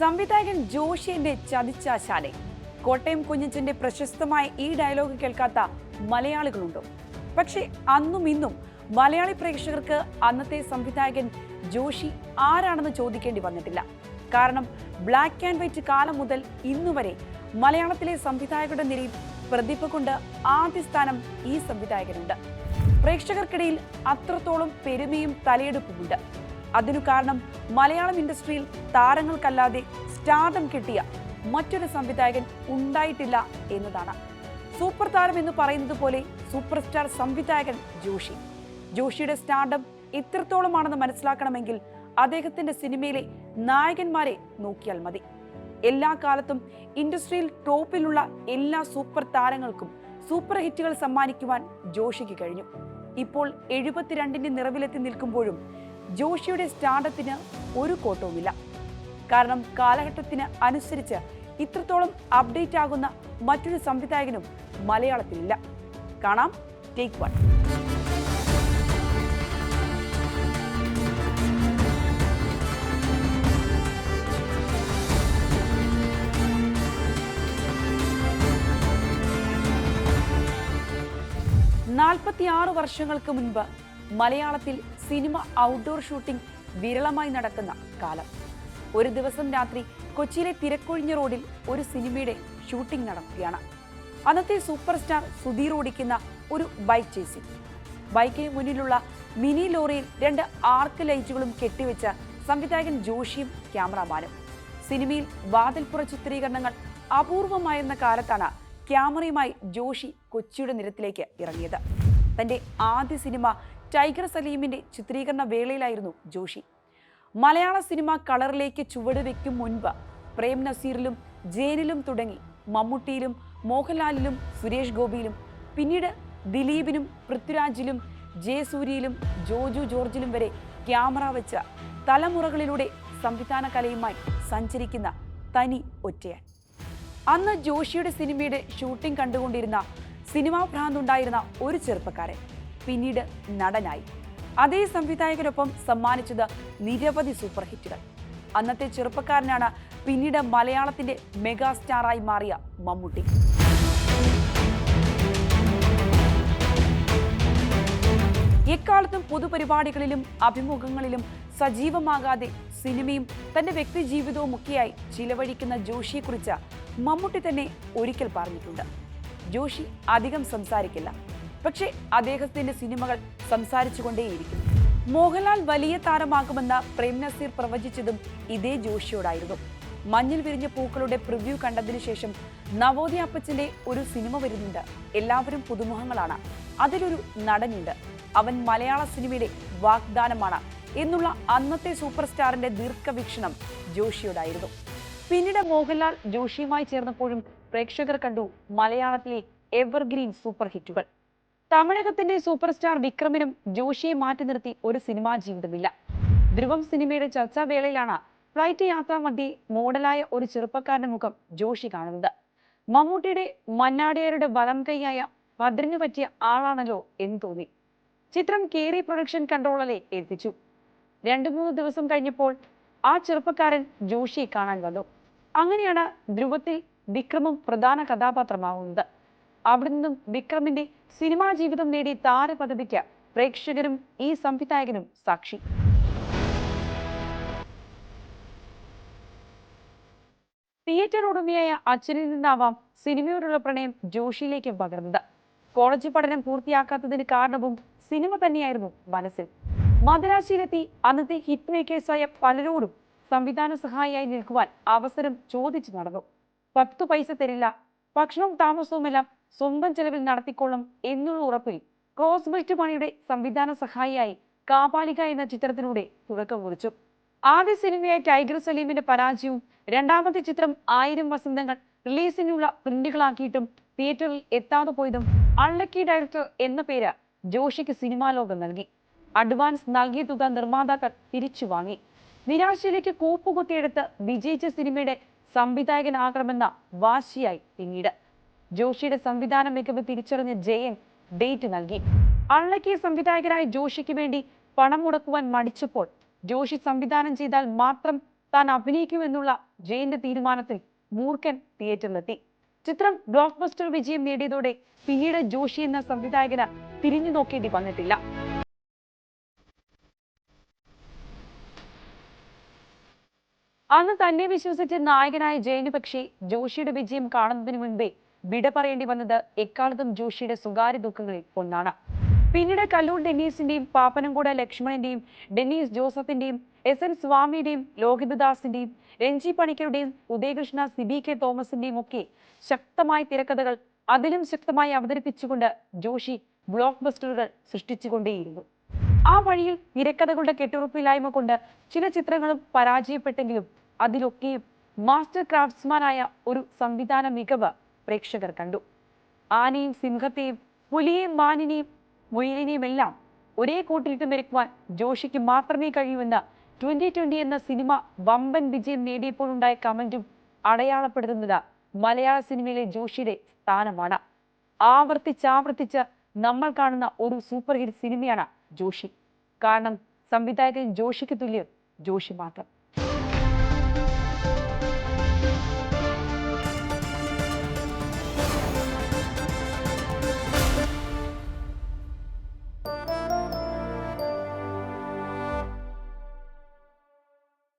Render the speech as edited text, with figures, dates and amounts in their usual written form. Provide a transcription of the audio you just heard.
സംവിധായകൻ ജോഷി എന്നെ ചതിച്ചാശാലെ. കോട്ടയം കുഞ്ഞച്ചന്റെ പ്രശസ്തമായ ഈ ഡയലോഗ് കേൾക്കാത്ത മലയാളികളുണ്ടോ? പക്ഷേ അന്നും ഇന്നും മലയാളി പ്രേക്ഷകർക്ക് അന്നത്തെ സംവിധായകൻ ജോഷി ആരാണെന്ന് ചോദിക്കേണ്ടി വന്നിട്ടില്ല. കാരണം ബ്ലാക്ക് ആൻഡ് വൈറ്റ് കാലം മുതൽ ഇന്നുവരെ മലയാളത്തിലെ സംവിധായകരുടെ നിരയിൽ പ്രതിഭ കൊണ്ട് ആദ്യ സ്ഥാനം ഈ സംവിധായകനുണ്ട്. പ്രേക്ഷകർക്കിടയിൽ അത്രത്തോളം പെരുമയും തലയെടുപ്പുമുണ്ട്. അതിനു കാരണം മലയാളം ഇൻഡസ്ട്രിയിൽ താരങ്ങൾക്കല്ലാതെ സ്റ്റാർഡം കിട്ടിയ മറ്റൊരു സംവിധായകൻ ഉണ്ടായിട്ടില്ല എന്നതാണ്. സൂപ്പർ താരം എന്ന് പറയുന്നത് പോലെ സൂപ്പർ സ്റ്റാർ സംവിധായകൻ ജോഷി. ജോഷിയുടെ സ്റ്റാർഡം എത്രത്തോളമാണെന്ന് മനസ്സിലാക്കണമെങ്കിൽ അദ്ദേഹത്തിന്റെ സിനിമയിലെ നായകന്മാരെ നോക്കിയാൽ മതി. എല്ലാ കാലത്തും ഇൻഡസ്ട്രിയിൽ ടോപ്പിലുള്ള എല്ലാ സൂപ്പർ താരങ്ങൾക്കും സൂപ്പർ ഹിറ്റുകൾ സമ്മാനിക്കുവാൻ ജോഷിക്ക് കഴിഞ്ഞു. ഇപ്പോൾ 72ന്റെ നിറവിലെത്തി നിൽക്കുമ്പോഴും ജോഷിയുടെ സ്റ്റാർഡത്തിന് ഒരു കോട്ടവുമില്ല. കാരണം കാലഘട്ടത്തിന് അനുസരിച്ച് ഇത്രത്തോളം അപ്ഡേറ്റ് ആകുന്ന മറ്റൊരു സംവിധായകനും മലയാളത്തിലില്ല. കാണാം, ടേക്ക് വൺ. നാൽപ്പത്തിയാറ് വർഷങ്ങൾക്ക് മുൻപ് മലയാളത്തിൽ സിനിമ ഔട്ട്ഡോർ ഷൂട്ടിംഗ് വിരളമായി നടക്കുന്ന കാലം. ഒരു ദിവസം രാത്രി കൊച്ചിയിലെ തിരക്കൊഴിഞ്ഞ റോഡിൽ ഒരു സിനിമയുടെ ഷൂട്ടിംഗ് നടക്കുകയാണ്. അന്നത്തെ സൂപ്പർ സ്റ്റാർ സുധീർ ഓടിക്കുന്ന ഒരു ബൈക്ക് ചേസിംഗ്. ബൈക്കിന് മുന്നിലുള്ള മിനി ലോറിയിൽ 2 ആർക്ക് ലൈറ്റുകളും കെട്ടിവെച്ച സംവിധായകൻ ജോഷിയും ക്യാമറാമാനും. സിനിമയിൽ വാതിൽപ്പുറ ചിത്രീകരണങ്ങൾ അപൂർവമായിരുന്ന കാലത്താണ് ക്യാമറയുമായി ജോഷി കൊച്ചിയുടെ നിരത്തിലേക്ക് ഇറങ്ങിയത്. തന്റെ ആദ്യ സിനിമ ടൈഗർ സലീമിന്റെ ചിത്രീകരണ വേളയിലായിരുന്നു ജോഷി. മലയാള സിനിമ കളറിലേക്ക് ചുവട് വെക്കും മുൻപ് പ്രേം നസീറിലും ജയനിലും തുടങ്ങി മമ്മൂട്ടിയിലും മോഹൻലാലിലും സുരേഷ് ഗോപിയിലും പിന്നീട് ദിലീപിനും പൃഥ്വിരാജിലും ജയസൂര്യയിലും ജോജു ജോർജിലും വരെ ക്യാമറ വെച്ച തലമുറകളിലൂടെ സംവിധാന കലയുമായി സഞ്ചരിക്കുന്ന തനി ഒറ്റയാൻ. അന്ന് ജോഷിയുടെ സിനിമയുടെ ഷൂട്ടിംഗ് കണ്ടുകൊണ്ടിരുന്ന സിനിമാ ഭ്രാന്തുണ്ടായിരുന്ന ഒരു ചെറുപ്പക്കാരൻ പിന്നീട് നടനായി. അതേ സംവിധായകനൊപ്പം സമ്മാനിച്ചത് നിരവധി സൂപ്പർ ഹിറ്റുകൾ. അന്നത്തെ ചെറുപ്പക്കാരനാണ് പിന്നീട് മലയാളത്തിന്റെ മെഗാസ്റ്റാറായി മാറിയ മമ്മൂട്ടി. എക്കാലത്തും പൊതുപരിപാടികളിലും അഭിമുഖങ്ങളിലും സജീവമാകാതെ സിനിമയും തന്റെ വ്യക്തി ജീവിതവും ഒക്കെയായി ചിലവഴിക്കുന്ന ജോഷിയെക്കുറിച്ച് മമ്മൂട്ടി തന്നെ ഒരിക്കൽ പറഞ്ഞിട്ടുണ്ട്. ജോഷി അധികം സംസാരിക്കില്ല, പക്ഷേ അദ്ദേഹത്തിന്റെ സിനിമകൾ സംസാരിച്ചുകൊണ്ടേയിരിക്കും. മോഹൻലാൽ വലിയ താരമാകുമെന്ന് പ്രേം നസീർ പ്രവചിച്ചതും ഇതേ ജോഷിയോടായിരുന്നു. മഞ്ഞിൽ വിരിഞ്ഞ പൂക്കളുടെ പ്രിവ്യൂ കണ്ടതിനു ശേഷം നവോദയ അപ്പച്ചന്റെ ഒരു സിനിമ വരുന്നുണ്ട്. എല്ലാവരും പുതുമുഖങ്ങളാണ്, അതിലൊരു നടനുണ്ട്, അവൻ മലയാള സിനിമയുടെ വാഗ്ദാനമാണ് എന്നുള്ള അന്നത്തെ സൂപ്പർ സ്റ്റാറിന്റെ ദീർഘവീക്ഷണം ജോഷിയോടായിരുന്നു. പിന്നീട് മോഹൻലാൽ ജോഷിയുമായി ചേർന്നപ്പോഴും പ്രേക്ഷകർ കണ്ടു മലയാളത്തിലെ എവർഗ്രീൻ സൂപ്പർ ഹിറ്റുകൾ. തമിഴകത്തിന്റെ സൂപ്പർ സ്റ്റാർ വിക്രമിനും ജോഷിയെ മാറ്റി നിർത്തി ഒരു സിനിമാ ജീവിതമില്ല. ധ്രുവം സിനിമയുടെ ചർച്ചാവേളയിലാണ് ഫ്ലൈറ്റ് യാത്രാ മധ്യേ മോഡലായ ഒരു ചെറുപ്പക്കാരന്റെ മുഖം ജോഷി കാണുന്നത്. മമ്മൂട്ടിയുടെ മന്നാടിയാരുടെ വലം കൈയായ ഭദ്രന് പറ്റിയ ആളാണല്ലോ എന്ന് തോന്നി. ചിത്രം കേറി പ്രൊഡക്ഷൻ കൺട്രോളറെ എത്തിച്ചു. 2-3 ദിവസം കഴിഞ്ഞപ്പോൾ ആ ചെറുപ്പക്കാരൻ ജോഷിയെ കാണാൻ വന്നു. അങ്ങനെയാണ് ധ്രുവത്തിൽ വിക്രമും പ്രധാന കഥാപാത്രമാവുന്നത്. അവിടെ നിന്നും വിക്രമിന്റെ സിനിമാ ജീവിതം നേടിയ താരപദവിക്ക് പ്രേക്ഷകരും ഈ സംവിധായകനും സാക്ഷി. തിയേറ്റർ ഉടമയായ അച്ഛനിൽ നിന്നാവാം സിനിമയോടുള്ള പ്രണയം ജോഷിയിലേക്ക് പകർന്നത്. കോളേജ് പഠനം പൂർത്തിയാക്കാത്തതിന് കാരണവും സിനിമ തന്നെയായിരുന്നു മനസ്സിൽ. മദ്രാസിയിലെത്തി അന്നത്തെ ഹിറ്റ് മേക്കേഴ്സായ പലരോടും സംവിധാന സഹായിയായി നിൽക്കുവാൻ അവസരം ചോദിച്ചു നടന്നു. 10 പൈസ തരില്ല, ഭക്ഷണവും താമസവുമെല്ലാം സ്വന്തം ചെലവിൽ നടത്തിക്കൊള്ളും എന്നുള്ള ഉറപ്പിൽ ക്രോസ് ബെൽറ്റ് മണിയുടെ സംവിധാന സഹായിയായി കാപാലിക എന്ന ചിത്രത്തിലൂടെ തുടക്കം കുറിച്ചു. ആദ്യ സിനിമയായ ടൈഗർ സലീമിന്റെ പരാജയവും രണ്ടാമത്തെ ചിത്രം 1000 വസന്തങ്ങൾ റിലീസിനുള്ള പ്രിന്റുകളാക്കിയിട്ടും തിയേറ്ററിൽ എത്താതെ പോയതും അൺലക്കി ഡയറക്ടർ എന്ന പേര് ജോഷിക്ക് സിനിമാ ലോകം നൽകി. അഡ്വാൻസ് നൽകിയ തുക നിർമ്മാതാക്കൾ തിരിച്ചു വാങ്ങി. നിരാശയിലേക്ക് കൂപ്പുകുത്തിയെടുത്ത് വിജയിച്ച സിനിമയുടെ സംവിധായകനാകണമെന്ന വാശിയായി പിന്നീട് ജോഷിയുടെ സംവിധാന മികവ് തിരിച്ചറിഞ്ഞ ജയൻ ഡേറ്റ് നൽകി. അൺലക്കി സംവിധായകനായ ജോഷിക്ക് വേണ്ടി പണം മുടക്കുവാൻ മടിച്ചപ്പോൾ ജോഷി സംവിധാനം ചെയ്താൽ മാത്രം താൻ അഭിനയിക്കുമെന്നുള്ള ജയന്റെ തീരുമാനത്തിൽ മൂർഖൻ തിയേറ്ററിലെത്തി. ചിത്രം ബ്ലോക്ക് ബസ്റ്റർ വിജയം നേടിയതോടെ പിന്നീട് ജോഷി എന്ന സംവിധായകന് തിരിഞ്ഞു നോക്കേണ്ടി വന്നിട്ടില്ല. അന്ന് തന്നെ വിശ്വസിച്ച് നായകനായ ജയന് പക്ഷേ ജോഷിയുടെ വിജയം കാണുന്നതിന് മുൻപേ വിട പറയേണ്ടി വന്നത് എക്കാലത്തും ജോഷിയുടെ സ്വകാര്യ ദുഃഖങ്ങളിൽ ഒന്നാണ്. പിന്നീട് കല്ലൂർ ഡെന്നീസിന്റെയും പാപ്പനംകോട് ലക്ഷ്മണന്റെയും ഡെന്നീസ് ജോസഫിന്റെയും എസ് എൻ സ്വാമിയുടെയും ലോഹിതദാസിന്റെയും രഞ്ജി പണിക്കരുടെയും ഉദയകൃഷ്ണ സിബി കെ തോമസിന്റെയും ഒക്കെ ശക്തമായ തിരക്കഥകൾ അതിലും ശക്തമായി അവതരിപ്പിച്ചുകൊണ്ട് ജോഷി ബ്ലോക്ക് ബസ്റ്ററുകൾ സൃഷ്ടിച്ചുകൊണ്ടേയിരുന്നു. ആ വഴിയിൽ തിരക്കഥകളുടെ കെട്ടുറപ്പില്ലായ്മ കൊണ്ട് ചില ചിത്രങ്ങളും പരാജയപ്പെട്ടെങ്കിലും അതിലൊക്കെയും മാസ്റ്റർ ക്രാഫ്റ്റ്സ്മാനായ ഒരു സംവിധാന മികവ് പ്രേക്ഷകർ കണ്ടു. ആനയും സിംഹത്തെയും പുലിയെയും മാനിനെയും മുയലിനെയും എല്ലാം ഒരേ കൂട്ടിലിട്ട് മെരുക്കുവാൻ ജോഷിക്ക് മാത്രമേ കഴിയൂവെന്ന് 2020 എന്ന സിനിമ വമ്പൻ വിജയം നേടിയപ്പോഴുണ്ടായ കമന്റും അടയാളപ്പെടുത്തുന്നത് മലയാള സിനിമയിലെ ജോഷിയുടെ സ്ഥാനമാണ്. ആവർത്തിച്ച് നമ്മൾ കാണുന്ന ഒരു സൂപ്പർ ഹിറ്റ് സിനിമയാണ് ജോഷി. കാരണം സംവിധായകൻ ജോഷിക്ക് തുല്യം ജോഷി മാത്രം.